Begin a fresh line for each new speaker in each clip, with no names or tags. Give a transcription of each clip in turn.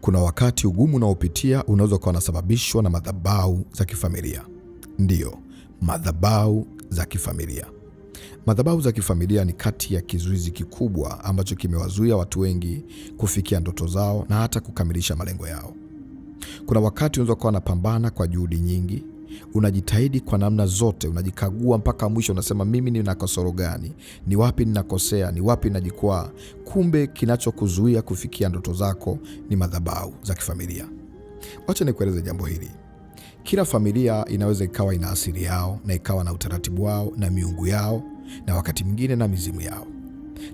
Kuna wakati ugumu unaopitia unaweza kuwa unasababishwa na madhabahu za kifamilia. Ndiyo, madhabahu za kifamilia. Madhabahu za kifamilia ni kati ya kizuizi kikubwa ambacho kimewazuia watu wengi kufikia ndoto zao na hata kukamilisha malengo yao. Kuna wakati unaweza kuwa unapambana kwa juhudi nyingi, unajitahidi kwa namna zote, unajikagua mpaka mwisho, unasema mimi nina kasoro gani? Ni wapi ninakosea? Ni wapi ninajikwaa? Kumbe kinachokuzuia kufikia ndoto zako ni madhabahu za kifamilia. Wacha nikueleze jambo hili. Kila familia inaweza ikawa ina asili yao na ikawa na utaratibu wao na miungu yao na wakati mwingine na mizimu yao.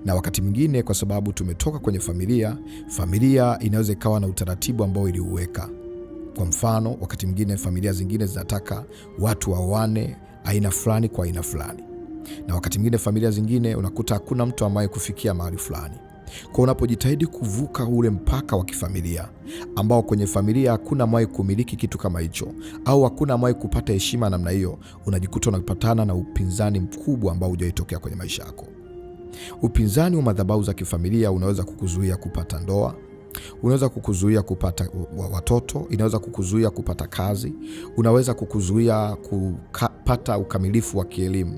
Na wakati mwingine kwa sababu tumetoka kwenye familia inaweza ikawa na utaratibu ambao iliuweka. Kwa mfano, wakati mwingine familia zingine zinataka watu waoane aina fulani kwa aina fulani. Na wakati mwingine familia zingine unakuta hakuna mtu ambaye kufikia mahali fulani. Kwa unapojitahidi kuvuka ule mpaka wa kifamilia ambao kwenye familia hakuna mwae kumiliki kitu kama hicho au hakuna mwae kupata heshima namna hiyo, unajikuta unapatana na upinzani mkubwa ambao hujaitokea kwenye maisha yako. Upinzani wa madhabahu za kifamilia unaweza kukuzuia kupata ndoa, unaweza kukuzuia kupata watoto, inaweza kukuzuia kupata kazi, unaweza kukuzuia kupata ukamilifu wa kielimu.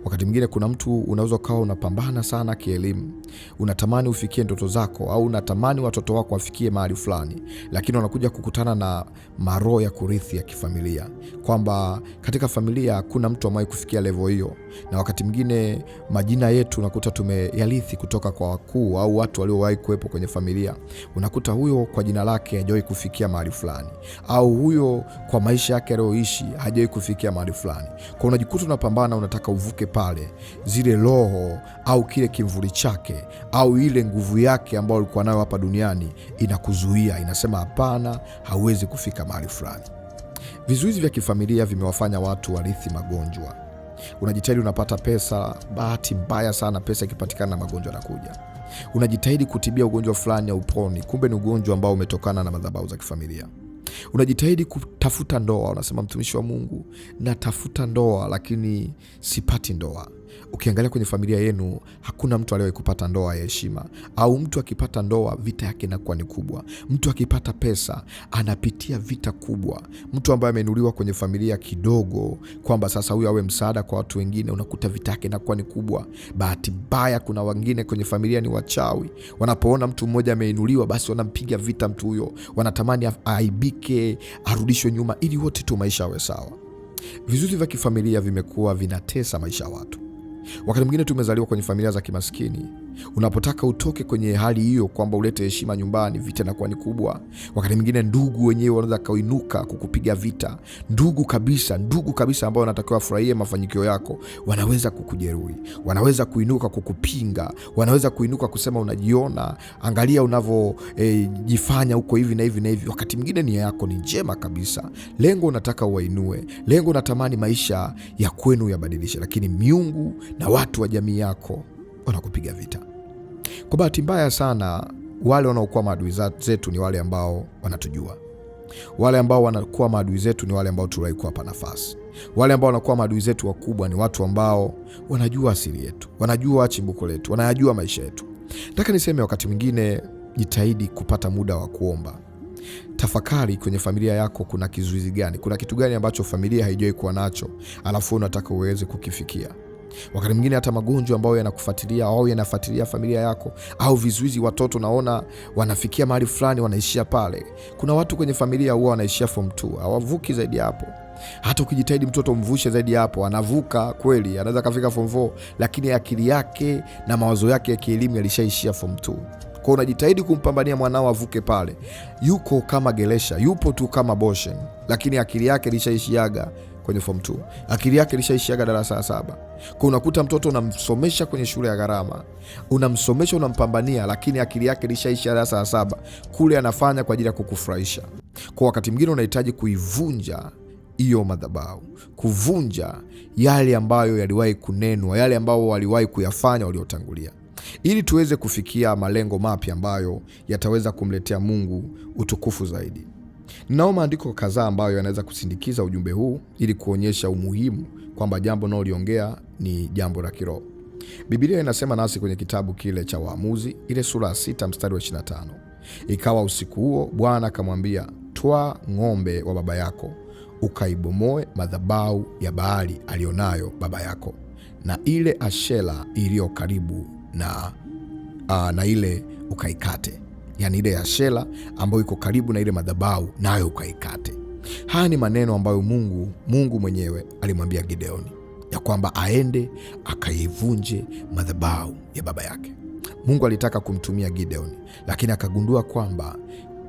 Wakati mwingine kuna mtu unaweza kuwa unapambana sana kielimu, unatamani ufikie ndoto zako au unatamani watoto wako wafikie mahali fulani, lakini unakuja kukutana na maroho ya kurithi ya kifamilia, kwamba katika familia kuna mtu ambaye kufikia level hiyo. Na wakati mwingine majina yetu unakuta tumeyarithi kutoka kwa wakuu au watu waliowahi kuwepo kwenye familia. Unakuta huyo kwa jina lake hajawahi kufikia mahali fulani, au huyo kwa maisha yake aliyoishi hajawahi kufikia mahali fulani. Kwa unajikuta unapambana, unataka uvuke pale, zile roho au kile kimvuli chake au ile nguvu yake ambayo alikuwa nayo hapa duniani inakuzuia, inasema hapana, hauwezi kufika mahali fulani. Vizuizi vya kifamilia vimewafanya watu warithi magonjwa. Unajitahidi unapata pesa, bahati mbaya sana pesa ikipatikana na magonjwa yanakuja. Unajitahidi kutibia ugonjwa fulani au uponi, kumbe ni ugonjwa ambao umetokana na madhabahu za kifamilia. Unajitahidi kutafuta ndoa, unasema mtumishi wa Mungu, natafuta ndoa lakini sipati ndoa. Ukiangalia kwenye familia yenu hakuna mtu aliyewahi kupata ndoa ya heshima, au mtu akipata ndoa vita yake inakuwa ni kubwa. Mtu akipata pesa anapitia vita kubwa. Mtu ambaye ameinuliwa kwenye familia kidogo kwamba sasa huyu awe msaada kwa watu wengine, unakuta vita yake inakuwa ni kubwa. Bahati mbaya kuna wengine kwenye familia ni wachawi. Wanapoona mtu mmoja ameinuliwa, basi wanampiga vita mtu huyo, wanatamani aibike, arudishwe nyuma ili wote tu maisha yawe sawa. Vizuizi vya kifamilia vimekuwa vinatesa maisha ya watu. Wakati mwingine tumezaliwa kwenye familia za kimaskini. Unapotaka utoke kwenye hali hiyo kwamba ulete heshima nyumbani, vita inakuwa ni kubwa. Wakati mwingine ndugu wenyewe wanaweza kuinuka kukupiga vita. Ndugu kabisa ambao wanatakiwa wafurahie mafanikio yako, wanaweza kukujeruhi, wanaweza kuinuka kukupinga, wanaweza kuinuka kusema unajiona, angalia unavyojifanya huko hivi na hivi na hivi. Wakati mwingine nia yako ni njema kabisa, lengo unataka uwainue, lengo unatamani maisha ya kwenu yabadilishe, lakini miungu na watu wa jamii yako wanakupiga vita. Kwa bahati mbaya sana, wale wanaokuwa maadui zetu ni wale ambao wanatujua. Wale ambao wanakuwa maadui zetu ni wale ambao tuliwahi kuwapa nafasi. Wale ambao wanakuwa maadui zetu wakubwa ni watu ambao wanajua asili yetu, wanajua chimbuko letu, wanajua maisha yetu. Nataka niseme wakati mwingine jitahidi kupata muda wa kuomba. Tafakari kwenye familia yako kuna kizuizi gani? Kuna kitu gani ambacho familia haijawahi kuwa nacho alafu unataka uweze kukifikia? Wakati mwingine hata magonjwa ambayo yanakufuatilia au yanafuatilia familia yako, au vizuizi, watoto naona wanafikia mahali fulani wanaishia pale. Kuna watu kwenye familia huwa wanaishia form 2, hawavuki zaidi hapo. Hata ukijitahidi mtoto mvushe zaidi hapo, anavuka kweli, anaweza kafika form 4, lakini akili yake na mawazo yake ya kielimu yalishaishia form 2. Kwa unajitahidi kumpambania mwanao avuke pale, yuko kama Gelesha, yupo tu kama Boshen, lakini akili yake ilishaishiaga kwenye form 2. Akili yake ilishaishiaga darasa la 7. Kwa unakuta mtoto unamsomesha kwenye shule ya gharama, unamsomesha, unampambania, lakini akili yake ilishaishia darasa la 7. Kule anafanya kwa ajili ya kukufurahisha. Kwa wakati mwingine unahitaji kuivunja hiyo madhabahu, kuvunja yale ambayo yaliwahi kunenwa, yale ambao waliwahi kuyafanya waliotangulia, ili tuweze kufikia malengo mapya ambayo yataweza kumletea Mungu utukufu zaidi. Ninao maandiko kadhaa ambayo yanaweza kusindikiza ujumbe huu ili kuonyesha umuhimu kwamba jambo naloliongea ni jambo la kiroho. Biblia inasema nasi kwenye kitabu kile cha Waamuzi, ile sura ya 6 mstari wa 25. Ikawa usiku huo Bwana akamwambia, twaa ng'ombe wa baba yako ukaibomoe madhabahu ya Baali alionayo baba yako, na ile Ashera iliyo karibu na ile ukaikate. Yani ile Ashera ambayo iko karibu na ile madhabahu nayo ukaikate. Haya ni maneno ambayo Mungu mwenyewe alimwambia Gideoni ya kwamba aende akaivunje madhabahu ya baba yake. Mungu alitaka kumtumia Gideoni, lakini akagundua kwamba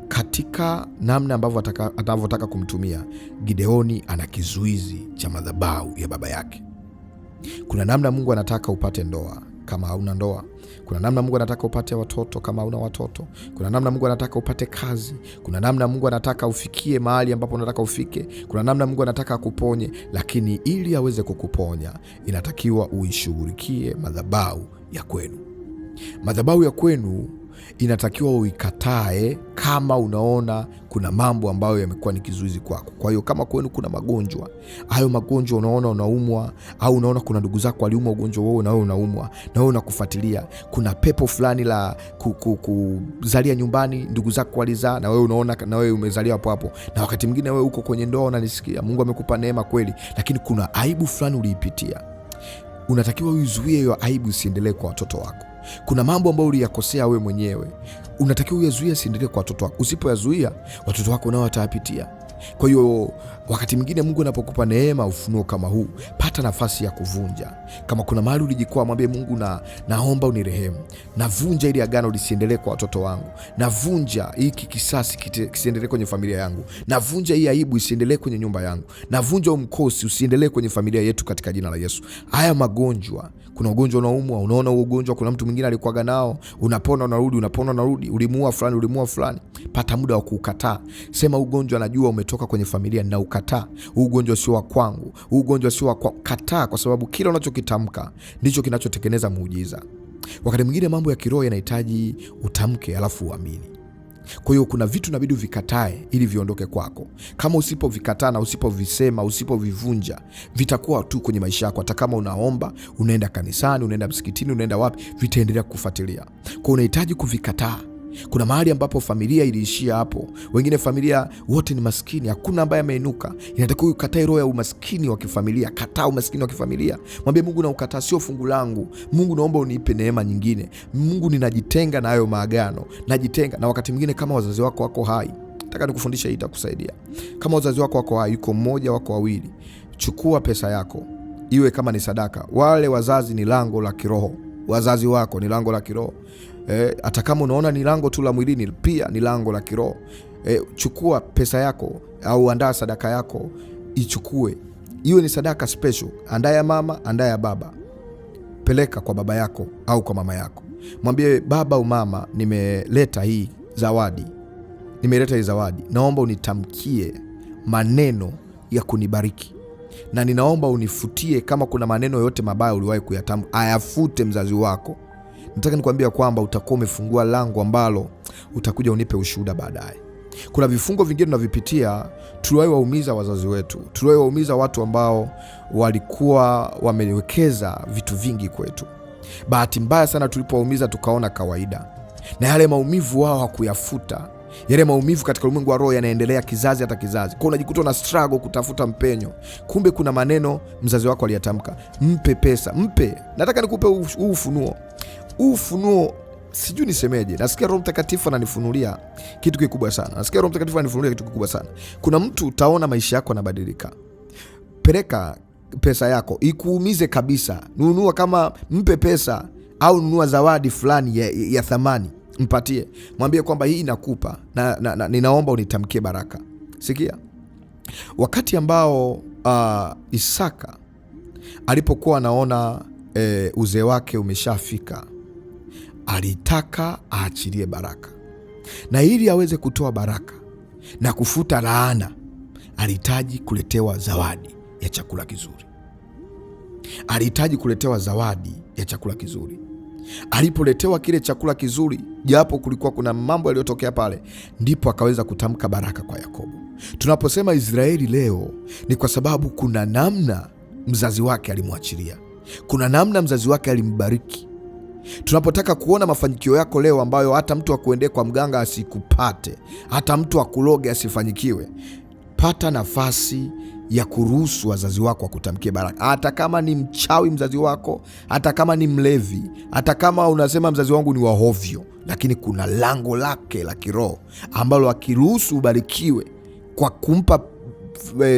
katika namna ambavyo atavyotaka kumtumia Gideoni, ana kizuizi cha madhabahu ya baba yake. Kuna namna Mungu anataka upate ndoa kama hauna ndoa. Kuna namna Mungu anataka upate watoto kama hauna watoto. Kuna namna Mungu anataka upate kazi. Kuna namna Mungu anataka ufikie mahali ambapo unataka ufike. Kuna namna Mungu anataka akuponye, lakini ili aweze kukuponya inatakiwa uishughulikie madhabahu ya kwenu. Madhabahu ya kwenu inatakiwa uikatae kama unaona kuna mambo ambayo yamekuwa ni kizuizi kwako. Kwa hiyo kama kwenu kuna magonjwa, hayo magonjwa unaona unaumwa, au unaona kuna ndugu zako waliumwa ugonjwa wao na wewe unaumwa, na wewe unakufuatilia, kuna pepo fulani la kuzalia nyumbani, ndugu zako walizaa na wewe unaona na wewe umezalia hapo hapo, na wakati mwingine wewe uko kwenye ndoa unanisikia, Mungu amekupa neema kweli, lakini kuna aibu fulani uliipitia. Unatakiwa uizuie hiyo aibu isiendelee kwa watoto wako. Kuna mambo ambayo uliyakosea wewe mwenyewe, unatakiwa uyazuie asiendelee kwa watoto wako. Usipoyazuia, watoto wako nao watayapitia. Kwa hiyo wakati mwingine Mungu anapokupa neema, ufunuo kama huu, pata nafasi ya kuvunja. Kama kuna mahali ulijikwaa, mwambie Mungu, naomba unirehemu. Navunja ili agano lisiendelee kwa watoto wangu. Navunja hiki kisasi kisiendelee kwenye familia yangu. Navunja hii aibu isiendelee kwenye nyumba yangu. Navunja mkosi usiendelee kwenye familia yetu katika jina la Yesu. Haya magonjwa, kuna ugonjwa unaumwa, unaona huo ugonjwa kuna mtu mwingine alikuwaga nao, unapona unarudi, ulimuua fulani. Pata muda wa kuukataa. Sema, ugonjwa najua umetoka kwenye familia na ukataa. Huu ugonjwa sio wa kwangu. Huu ugonjwa sio wa kwangu. Kataa, kwa sababu kila unachokitamka ndicho kinachotengeneza muujiza. Wakati mwingine mambo ya kiroho yanahitaji utamke alafu uamini. Kwa hiyo kuna vitu inabidi uvikatae ili viondoke kwako. Kama usipovikataa na usipovisema, usipovivunja, vitakuwa tu kwenye maisha yako. Hata kama unaomba, unaenda kanisani, unaenda msikitini, unaenda wapi, vitaendelea kukufuatilia. Kwa unahitaji kuvikataa. Kuna mahali ambapo familia iliishia hapo. Wengine familia wote ni maskini, hakuna ambaye ameinuka. Inatakiwa ukatae roho ya umaskini wa kifamilia. Kataa umaskini wa kifamilia. Mwambie Mungu, na ukataa, sio fungu langu. Mungu, naomba unipe neema nyingine. Mungu, ninajitenga na hayo maagano. Najitenga. Na wakati mwingine kama wazazi wako wako hai, nataka nikufundisha hii, itakusaidia. Kama wazazi wako wako hai, yuko mmoja wako wawili, chukua pesa yako, iwe kama ni sadaka. Wale wazazi ni lango la kiroho. Wazazi wako ni lango la kiroho. Hata kama unaona ni lango tu la mwilini, pia ni lango la kiroho. Chukua pesa yako au andaa sadaka yako, ichukue, iwe ni sadaka special. Andaa ya mama, andaa ya baba, peleka kwa baba yako au kwa mama yako. Mwambie, baba au mama, nimeleta hii zawadi, naomba unitamkie maneno ya kunibariki, na ninaomba unifutie kama kuna maneno yote mabaya uliwahi kuyatamka, ayafute mzazi wako. Nataka nikwambia kwamba utakuwa umefungua lango ambalo utakuja unipe ushuhuda baadaye. Kuna vifungo vingine tunavipitia, tuliwahi waumiza wazazi wetu, tuliwahi waumiza watu ambao walikuwa wamewekeza vitu vingi kwetu. Bahati mbaya sana tulipowaumiza tukaona kawaida, na yale maumivu wao hakuyafuta. Yale maumivu katika ulimwengu wa roho yanaendelea kizazi hata kizazi. Kwa unajikuta na struggle kutafuta mpenyo. Kumbe kuna maneno mzazi wako aliyatamka. Mpe pesa, mpe. Nataka nikupe ufunuo, sijui nisemeje. Nasikia Roho Mtakatifu ananifunulia kitu kikubwa sana. Kuna mtu utaona maisha yako yanabadilika. Peleka pesa yako, ikuumize kabisa. Nunua, kama mpe pesa au nunua zawadi fulani ya thamani, mpatie. Mwambie kwamba hii nakupa na ninaomba unitamkie baraka. Sikia. Wakati ambao Isaka alipokuwa anaona uzee wake umeshafika, alitaka aachilie baraka, na ili aweze kutoa baraka na kufuta laana, alihitaji kuletewa zawadi ya chakula kizuri. Alipoletewa kile chakula kizuri, japo kulikuwa kuna mambo yaliyotokea pale, ndipo akaweza kutamka baraka kwa Yakobo. Tunaposema Israeli leo, ni kwa sababu kuna namna mzazi wake alimwachilia, kuna namna mzazi wake alimbariki. Tunapotaka kuona mafanikio yako leo, ambayo hata mtu akuendee kwa mganga asikupate, hata mtu akuloge asifanyikiwe, pata nafasi ya kuruhusu wazazi wako wakutamkie baraka. Hata kama ni mchawi mzazi wako, hata kama ni mlevi, hata kama unasema mzazi wangu ni wahovyo, lakini kuna lango lake la kiroho ambalo akiruhusu ubarikiwe kwa kumpa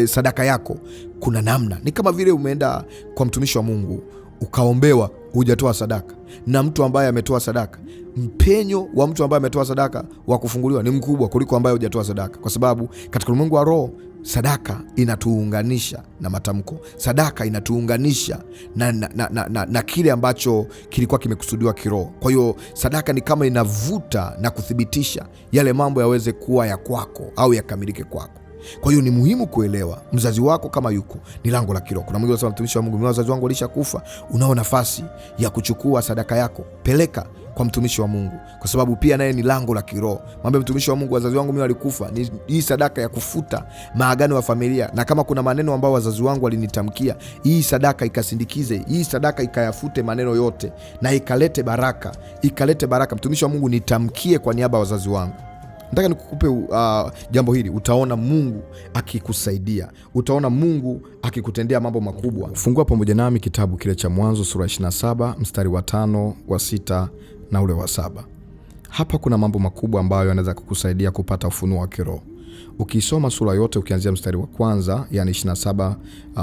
sadaka yako. Kuna namna, ni kama vile umeenda kwa mtumishi wa Mungu ukaombewa, hujatoa sadaka, na mtu ambaye ametoa sadaka, mpenyo wa mtu ambaye ametoa sadaka wa kufunguliwa ni mkubwa kuliko ambaye hujatoa sadaka, kwa sababu katika ulimwengu wa roho sadaka inatuunganisha na matamko. Sadaka inatuunganisha na kile ambacho kilikuwa kimekusudiwa kiroho. Kwa hiyo sadaka ni kama inavuta na kuthibitisha yale mambo yaweze kuwa ya kwako au yakamilike kwako. Kwa hiyo ni muhimu kuelewa mzazi wako kama yuko, ni lango la kiroho. Kuna mwingine anasema, mtumishi wa Mungu, wazazi wangu walishakufa. Unao nafasi ya kuchukua sadaka yako, peleka kwa mtumishi wa Mungu, kwa sababu pia naye ni lango la kiroho. Mwambie mtumishi wa Mungu, wazazi wangu mimi walikufa, ni hii sadaka ya kufuta maagano ya familia, na kama kuna maneno ambayo wazazi wangu walinitamkia, hii sadaka ikasindikize, hii sadaka ikayafute maneno yote na ikalete baraka, ikalete baraka. Mtumishi wa Mungu, nitamkie kwa niaba ya wazazi wangu. Nataka nikukupe jambo hili, utaona Mungu akikusaidia, utaona Mungu akikutendea mambo makubwa. Fungua pamoja nami kitabu kile cha Mwanzo sura 27 mstari wa 5, wa 6 na ule wa 7. Hapa kuna mambo makubwa ambayo yanaweza kukusaidia kupata ufunuo wa kiroho. Ukisoma sura yote ukianzia mstari wa kwanza, yani 27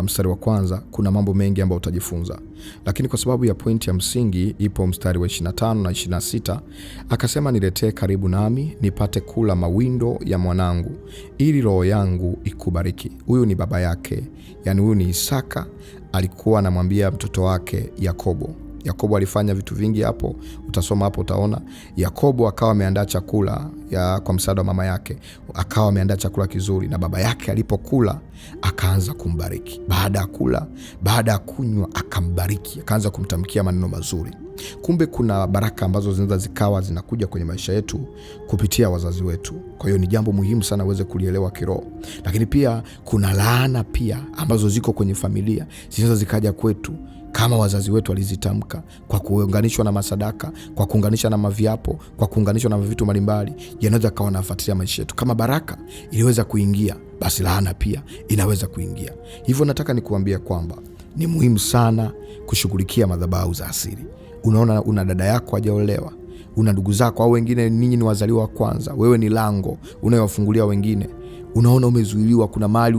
mstari wa kwanza, kuna mambo mengi ambayo utajifunza, lakini kwa sababu ya pointi ya msingi ipo mstari wa 25 na 26. Akasema, niletee karibu nami nipate kula mawindo ya mwanangu, ili roho yangu ikubariki. Huyu ni baba yake, yani huyu ni Isaka, alikuwa anamwambia mtoto wake Yakobo. Yakobo alifanya vitu vingi hapo, utasoma hapo utaona. Yakobo akawa ameandaa chakula kwa msaada wa mama yake, akawa ameandaa chakula kizuri, na baba yake alipokula akaanza kumbariki. Baada ya kula, baada ya kunywa, akambariki, akaanza kumtamkia maneno mazuri. Kumbe kuna baraka ambazo zinaweza zikawa zinakuja kwenye maisha yetu kupitia wazazi wetu. Kwa hiyo ni jambo muhimu sana uweze kulielewa kiroho. Lakini pia kuna laana pia ambazo ziko kwenye familia, zinaweza zikaja kwetu kama wazazi wetu walizitamka, kwa kuunganishwa na masadaka, kwa kuunganisha na maviapo, kwa kuunganishwa na vitu mbalimbali, yanaweza kawa nafuatilia maisha yetu. Kama baraka iliweza kuingia, basi laana pia inaweza kuingia. Hivyo nataka nikuambia kwamba ni muhimu sana kushughulikia madhabahu za asili. Unaona, una dada yako hajaolewa, una ndugu zako au wengine, ninyi ni wazaliwa wa kwanza, wewe ni lango unayowafungulia wengine. Unaona umezuiliwa, kuna mahali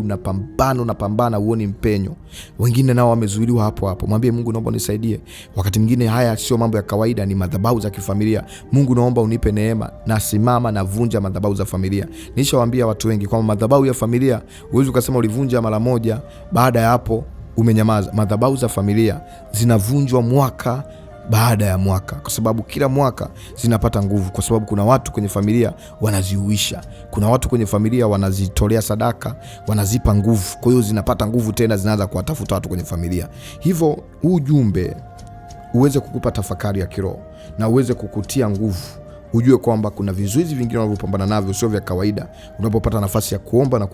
unapambana uone mpenyo, wengine nao wamezuiliwa hapo hapo. Mwambie Mungu, naomba unisaidie. Wakati mwingine haya sio mambo ya kawaida, ni madhabahu za kifamilia. Mungu, naomba unipe neema, na simama na vunja madhabahu za familia. Nishawaambia watu wengi kwamba madhabahu ya familia huwezi ukasema ulivunja mara moja, baada ya hapo umenyamaza. Madhabahu za familia zinavunjwa mwaka baada ya mwaka, kwa sababu kila mwaka zinapata nguvu, kwa sababu kuna watu kwenye familia wanaziuisha, kuna watu kwenye familia wanazitolea sadaka, wanazipa nguvu. Kwa hiyo zinapata nguvu tena, zinaanza kuwatafuta watu kwenye familia. Hivyo ujumbe uweze kukupa tafakari ya kiroho na uweze kukutia nguvu, ujue kwamba kuna vizuizi vingine unavyopambana navyo sio vya kawaida. Unapopata nafasi ya kuomba na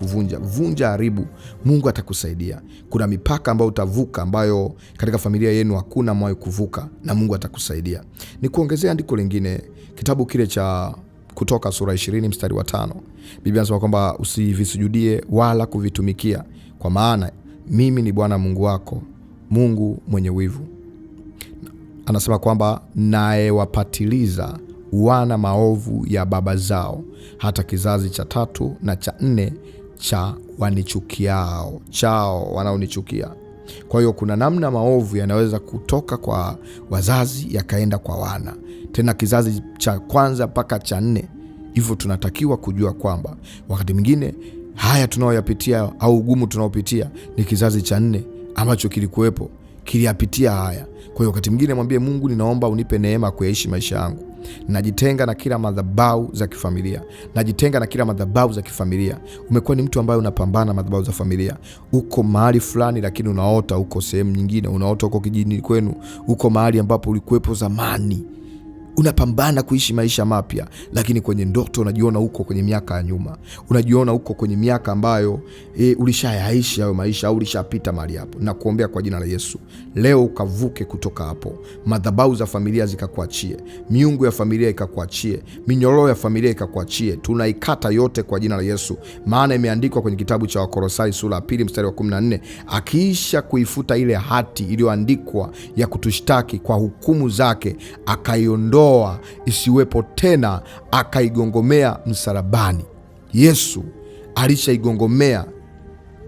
vunja haribu, Mungu atakusaidia. Kuna mipaka ambayo utavuka, ambayo katika familia yenu hakuna mwayo kuvuka, na Mungu atakusaidia. Ni kuongezea andiko lingine, kitabu kile cha Kutoka sura 20 mstari wa 5. Biblia inasema kwamba usivisujudie wala kuvitumikia, kwa maana mimi ni Bwana Mungu wako, Mungu mwenye wivu. Anasema kwamba naye wapatiliza wana maovu ya baba zao hata kizazi cha 3 na cha 4 cha wanaonichukia. Kwa hiyo kuna namna maovu yanaweza kutoka kwa wazazi yakaenda kwa wana, tena kizazi cha kwanza mpaka cha 4. Hivyo tunatakiwa kujua kwamba wakati mwingine haya tunayoyapitia au ugumu tunaopitia ni kizazi cha 4 ambacho kilikuwepo, kiliyapitia haya. Kwa hiyo wakati mwingine mwambie Mungu, ninaomba unipe neema kuyaishi maisha yangu. Najitenga na kila madhabahu za kifamilia, najitenga na kila madhabahu za kifamilia. Umekuwa ni mtu ambaye unapambana na madhabahu za familia. Uko mahali fulani, lakini unaota uko sehemu nyingine, unaota uko kijijini kwenu, uko mahali ambapo ulikuwepo zamani. unapambana kuishi maisha mapya, lakini kwenye ndoto unajiona huko kwenye miaka ya nyuma, unajiona huko kwenye miaka ambayo ulishayaishi hayo maisha au ulishapita mahali hapo. Na kuombea kwa jina la Yesu, leo ukavuke kutoka hapo. Madhabahu za familia zikakuachie, miungu ya familia ikakuachie, minyororo ya familia ikakuachie. Tunaikata yote kwa jina la Yesu, maana imeandikwa kwenye kitabu cha Wakolosai sura ya 2 mstari wa 14, akiisha kuifuta ile hati iliyoandikwa ya kutushtaki kwa hukumu zake, akaiondoa isiwepo tena, akaigongomea msalabani. Yesu alishaigongomea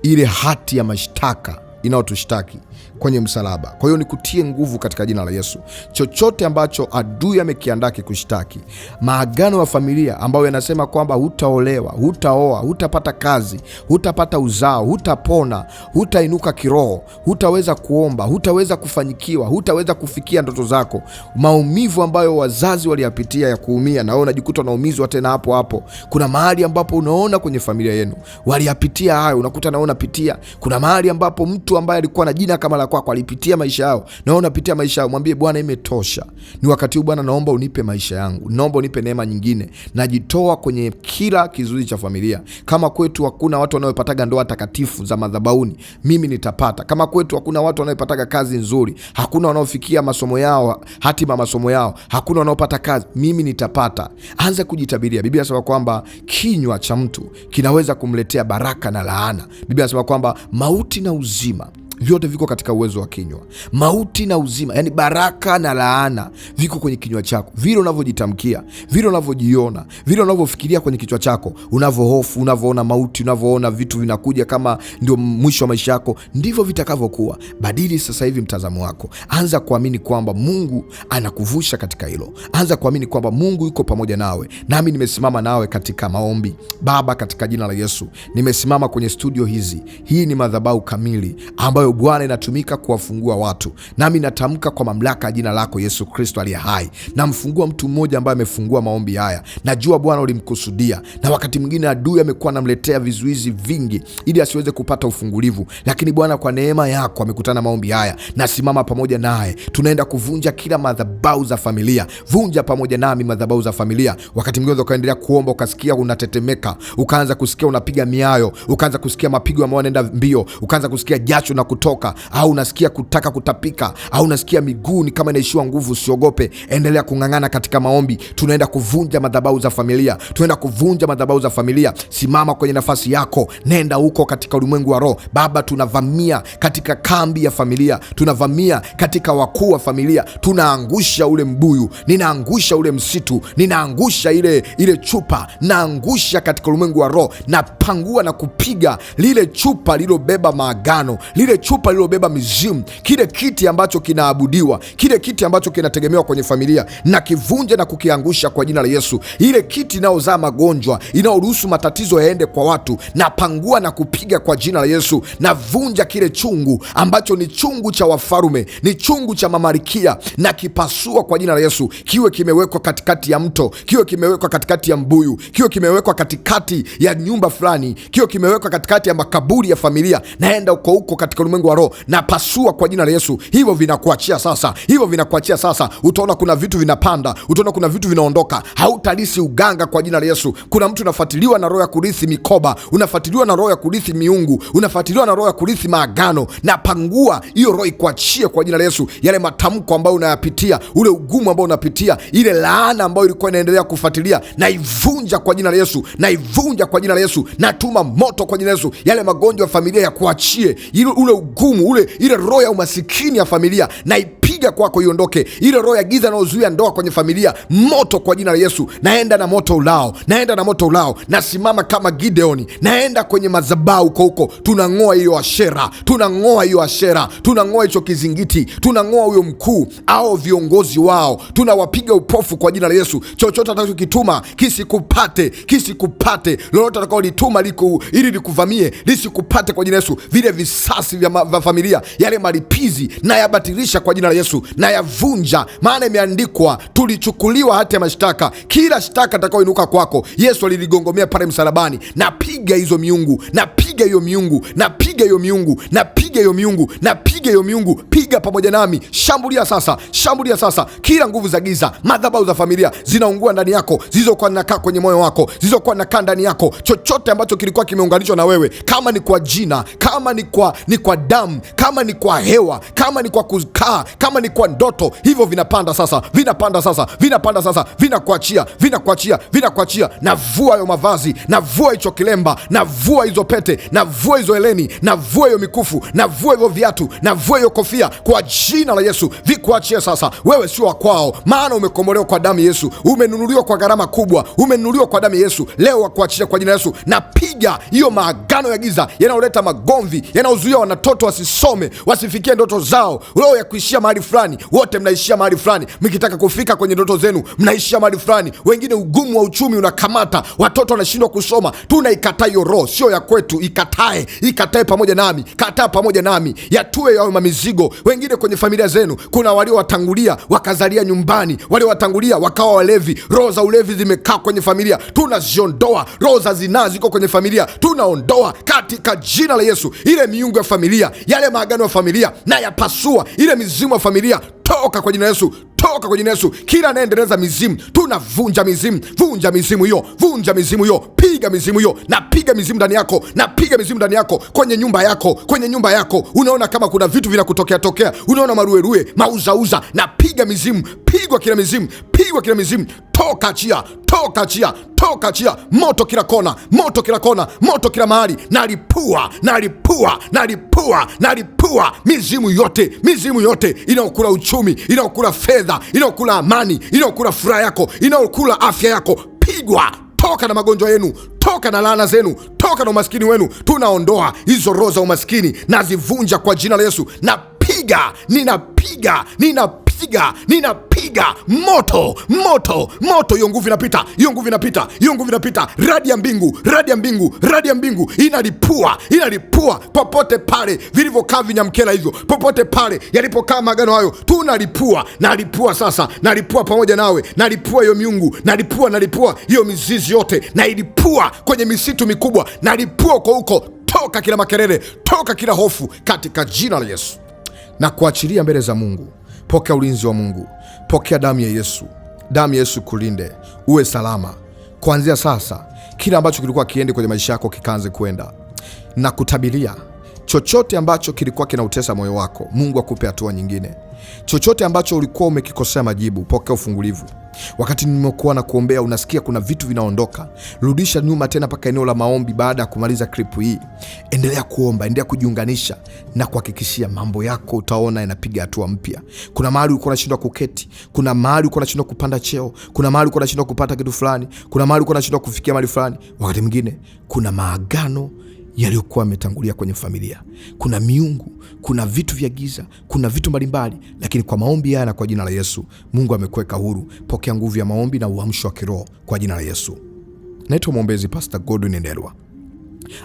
ile hati ya mashtaka inayotushtaki kwenye msalaba. Kwa hiyo nikutie nguvu katika jina la Yesu. Chochote ambacho adui amekiandaa kikushtaki, maagano ya familia ambayo yanasema kwamba hutaolewa, hutaoa, hutapata kazi, hutapata uzao, hutapona, hutainuka kiroho, hutaweza kuomba, hutaweza kufanyikiwa, hutaweza kufikia ndoto zako, maumivu ambayo wazazi waliyapitia ya kuumia, na wewe unajikuta unaumizwa tena hapo hapo. Kuna mahali ambapo unaona kwenye familia yenu waliyapitia hayo, unakuta na unapitia. Kuna mahali ambapo mtu ambaye alikuwa na jina kama la kwako alipitia maisha yao, na wewe unapitia maisha yao. Mwambie Bwana, imetosha. Ni wakati huu Bwana, naomba unipe maisha yangu, naomba unipe neema nyingine. Najitoa kwenye kila kizuizi cha familia. Kama kwetu hakuna watu wanaopataga ndoa takatifu za madhabahuni, mimi nitapata. Kama kwetu hakuna watu wanaopataga kazi nzuri, hakuna wanaofikia masomo yao, hatima masomo yao, hakuna wanaopata kazi, mimi nitapata. Anza kujitabiria. Biblia inasema kwamba kinywa cha mtu kinaweza kumletea baraka na laana. Biblia inasema kwamba mauti na uzima vyote viko katika uwezo wa kinywa. Mauti na uzima, yani baraka na laana, viko kwenye kinywa chako. Vile unavyojitamkia, vile unavyojiona, vile unavyofikiria kwenye kichwa chako, unavyohofu, unavyoona mauti, unavyoona vitu vinakuja kama ndio mwisho wa maisha yako, ndivyo vitakavyokuwa. Badili sasa hivi mtazamo wako. Anza kuamini kwamba Mungu anakuvusha katika hilo. Anza kuamini kwamba Mungu yuko pamoja nawe. Nami nimesimama nawe katika maombi. Baba, katika jina la Yesu, nimesimama kwenye studio hizi. Hii ni madhabahu kamili ambayo Bwana inatumika kuwafungua watu. Nami natamka kwa mamlaka ya jina lako Yesu Kristo aliye hai, namfungua mtu mmoja ambaye amefungua maombi haya. Najua Bwana ulimkusudia, na wakati mwingine adui amekuwa anamletea vizuizi vingi ili asiweze kupata ufungulivu, lakini Bwana kwa neema yako amekutana maombi haya. Nasimama pamoja naye, tunaenda kuvunja kila madhabahu za familia. Vunja pamoja nami madhabahu za familia. Wakati mwingine ukaendelea kuomba, ukasikia unatetemeka, ukaanza kusikia unapiga miayo, ukaanza kusikia mapigo ambayo yanaenda mbio, ukaanza kusikia jasho na kutoka, au unasikia kutaka kutapika, au unasikia miguu ni kama inaishiwa nguvu. Usiogope, endelea kung'ang'ana katika maombi. Tunaenda kuvunja madhabahu za familia, tunaenda kuvunja madhabahu za familia. Simama kwenye nafasi yako, nenda huko katika ulimwengu wa roho. Baba, tunavamia katika kambi ya familia, tunavamia katika wakuu wa familia, tunaangusha ule mbuyu, ninaangusha ule msitu, ninaangusha ile chupa, naangusha katika ulimwengu wa roho. Napangua na kupiga lile chupa lilobeba maagano, lile chupa lilobeba mizimu, kile kiti ambacho kinaabudiwa, kile kiti ambacho kinategemewa kwenye familia, na kivunje na kukiangusha kwa jina la Yesu. Ile kiti inaozaa magonjwa, inaoruhusu matatizo yaende kwa watu, napangua na kupiga kwa jina la Yesu. Navunja kile chungu ambacho ni chungu cha wafarume, ni chungu cha mamalikia, na kipasua kwa jina la Yesu. Kiwe kimewekwa katikati ya mto, kiwe kimewekwa katikati ya mbuyu, kiwe kimewekwa katikati ya nyumba fulani, kiwe kimewekwa katikati ya makaburi ya familia. Naenda huko katika ulimwengu wa roho, na pasua kwa jina la Yesu. Hivyo vinakuachia sasa, hivyo vinakuachia sasa. Utaona kuna vitu vinapanda, utaona kuna vitu vinaondoka. Hautalisi uganga kwa jina la Yesu. Kuna mtu unafuatiliwa na roho ya kurithi mikoba, unafuatiliwa na roho ya kurithi miungu, unafuatiliwa na roho ya kurithi maagano. Na pangua hiyo roho ikuachie kwa jina la Yesu. Yale matamko ambayo unayapitia, ule ugumu ambao unapitia, ile laana ambayo ilikuwa inaendelea kufuatilia, na ivunja kwa jina la Yesu, na ivunja kwa jina la Yesu. Natuma moto kwa jina la Yesu. Yale magonjwa ya familia ya kuachie, ule ugumu, ile roho ya umasikini ya familia, na ipiga kwako iondoke. Ile roho ya giza inayozuia ndoa kwenye familia, moto kwa jina la Yesu. Naenda na moto ulao, naenda na moto ulao. Nasimama kama Gideoni, naenda kwenye madhabahu huko. Tunang'oa hiyo ashera, tunang'oa hiyo ashera, tunang'oa hicho kizingiti, tunang'oa huyo mkuu au viongozi wao, tunawapiga upofu kwa jina la Yesu. Chochote atakachokituma kisikupate, kisikupate. Lolote atakaolituma ili likuvamie lisikupate kwa jina la Yesu. Vile visasi vya familia, yale malipizi na yabatilisha kwa jina la Yesu, na yavunja. Maana imeandikwa, tulichukuliwa hati ya mashtaka. Kila shtaka atakaoinuka kwako, Yesu aliligongomea pale msalabani. Napiga hizo miungu, napiga napiga hiyo miungu, napiga hiyo miungu, napiga hiyo miungu, napiga hiyo miungu. Piga pamoja nami, shambulia sasa, shambulia sasa. Kila nguvu za giza, madhabahu za familia zinaungua ndani yako, zilizokuwa zinakaa kwenye moyo wako, zilizokuwa zinakaa ndani yako, chochote ambacho kilikuwa kimeunganishwa na wewe, kama ni kwa jina, kama ni kwa damu, kama ni kwa hewa, kama ni kwa kukaa, kama ni kwa ndoto, hivyo vinapanda sasa, vinapanda sasa, vinapanda sasa, vinakuachia, vinakuachia, vinakuachia. Navua hayo mavazi, navua hicho kilemba, navua hizo pete, navua hizo heleni, navua hiyo mikufu, navua hivyo viatu, navua hiyo kofia, kwa jina la Yesu vikuachie sasa. Wewe sio wa kwao, maana umekombolewa kwa damu Yesu, umenunuliwa kwa gharama kubwa, umenunuliwa kwa damu Yesu. Leo wakuachia kwa jina Yesu. Napiga hiyo maagano ya giza yanayoleta magomvi, yanayozuia watoto wasisome, wasifikie ndoto zao, roho ya kuishia mahali fulani. Wote mnaishia mahali fulani, mkitaka kufika kwenye ndoto zenu mnaishia mahali fulani. Wengine ugumu wa uchumi unakamata, watoto wanashindwa kusoma. Tunaikataa hiyo roho, sio ya kwetu. Ikatae, ikatae pamoja nami, kataa pamoja nami, yatue yao mamizigo. Wengine kwenye familia zenu kuna waliowatangulia wakazalia nyumbani, waliowatangulia wakawa walevi. Roho za ulevi zimekaa kwenye familia, tunaziondoa. Roho za zinaa ziko kwenye familia, tunaondoa katika jina la Yesu. Ile miungu ya familia, yale maagano ya familia na yapasua. Ile mizimu ya familia, toka kwa jina la Yesu, toka kwa jina la Yesu. Kila anaendeleza mizimu, tunavunja mizimu. Vunja mizimu hiyo, vunja mizimu hiyo, piga mizimu hiyo. Napiga mizimu ndani yako, napiga mizimu ndani yako, kwenye nyumba yako, kwenye nyumba yako. Unaona kama kuna vitu vinakutokea tokea, unaona maruerue, mauzauza. Napiga mizimu, pigwa kila mizimu, pigwa kila mizimu. Toka, achia, toka, achia, toka, achia. Moto kila kona, moto kila kona, moto kila mahali. Nalipua, nalipua, nalipua, nalipua mizimu yote, mizimu yote inaokula uchumi, inaokula fedha, inaokula amani, inaokula furaha yako, inaokula afya yako. Pigwa, toka na magonjwa yenu, toka na laana zenu, toka na umaskini wenu. Tunaondoa hizo roho za umaskini, nazivunja kwa jina la Yesu. Napiga, ninapiga, ninapiga, ninapiga moto, moto, moto. Hiyo nguvu inapita, hiyo nguvu inapita, hiyo nguvu inapita. Radi ya mbingu, radi ya mbingu, radi ya mbingu inalipua, inalipua popote pale vilivyokaa vinyamkela hivyo, popote pale yalipokaa magano hayo, tunalipua. Nalipua sasa, nalipua pamoja nawe, nalipua hiyo miungu, nalipua, nalipua hiyo mizizi yote, nailipua kwenye misitu mikubwa, nalipua kwa huko. Toka kila makelele, toka kila hofu katika jina la Yesu. Na kuachilia mbele za Mungu. Pokea ulinzi wa Mungu, pokea damu ya Yesu. Damu ya Yesu kulinde, uwe salama kuanzia sasa. Kila ambacho kilikuwa kiende kwenye maisha yako kikaanze kwenda, na kutabilia chochote ambacho kilikuwa kinautesa moyo wako, Mungu akupe hatua nyingine. Chochote ambacho ulikuwa umekikosea majibu, pokea ufungulivu. Wakati nimekuwa na kuombea, unasikia kuna vitu vinaondoka, rudisha nyuma tena mpaka eneo la maombi. Baada ya kumaliza klipu hii, endelea kuomba, endelea kujiunganisha, na kuhakikishia mambo yako utaona yanapiga hatua mpya. Kuna mahali ulikuwa unashindwa kuketi, kuna mahali ulikuwa unashindwa kupanda cheo, kuna mahali ulikuwa unashindwa kupata kitu fulani, kuna mahali ulikuwa unashindwa kufikia mahali fulani. Wakati mwingine kuna maagano yaliyokuwa yametangulia kwenye familia, kuna miungu, kuna vitu vya giza, kuna vitu mbalimbali, lakini kwa maombi haya na kwa jina la Yesu, Mungu amekuweka huru. Pokea nguvu ya maombi na uamsho wa kiroho kwa jina la Yesu. Naitwa mwombezi Pastor Godwin Ndelwa,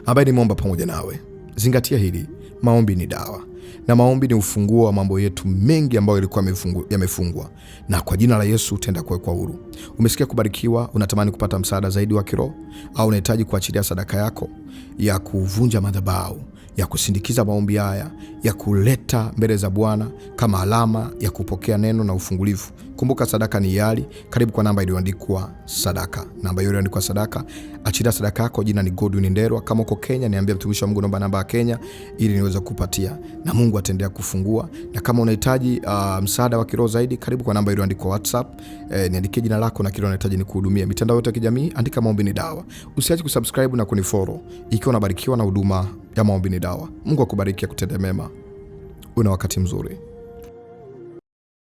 ambaye nimeomba pamoja nawe. Zingatia hili, maombi ni dawa, na maombi ni ufunguo wa mambo yetu mengi ambayo yalikuwa yamefungwa, na kwa jina la Yesu utaenda kuwekwa huru. Umesikia kubarikiwa? Unatamani kupata msaada zaidi wa kiroho, au unahitaji kuachilia sadaka yako ya kuvunja madhabahu, ya kusindikiza maombi haya, ya kuleta mbele za Bwana kama alama ya kupokea neno na ufungulivu? Kumbuka, sadaka ni hiari. Karibu kwa namba iliyoandikwa sadaka, namba hiyo iliyoandikwa sadaka. Achilia sadaka yako, jina ni Godwin Ndelwa. Kama uko Kenya, niambia mtumishi wa Mungu naomba namba ya Kenya ili niweze kukupatia, na Mungu ataendelea kufungua. Na kama unahitaji msaada wa kiroho zaidi, karibu kwa namba iliyoandikwa WhatsApp. Niandikie jina lako na kile unahitaji nikuhudumia. Mitandao yote ya kijamii andika maombi ni dawa. Usiache kusubscribe na kunifollow ikiwa unabarikiwa na huduma ya maombi ni dawa. Mungu akubariki, akutende mema. Una wakati mzuri.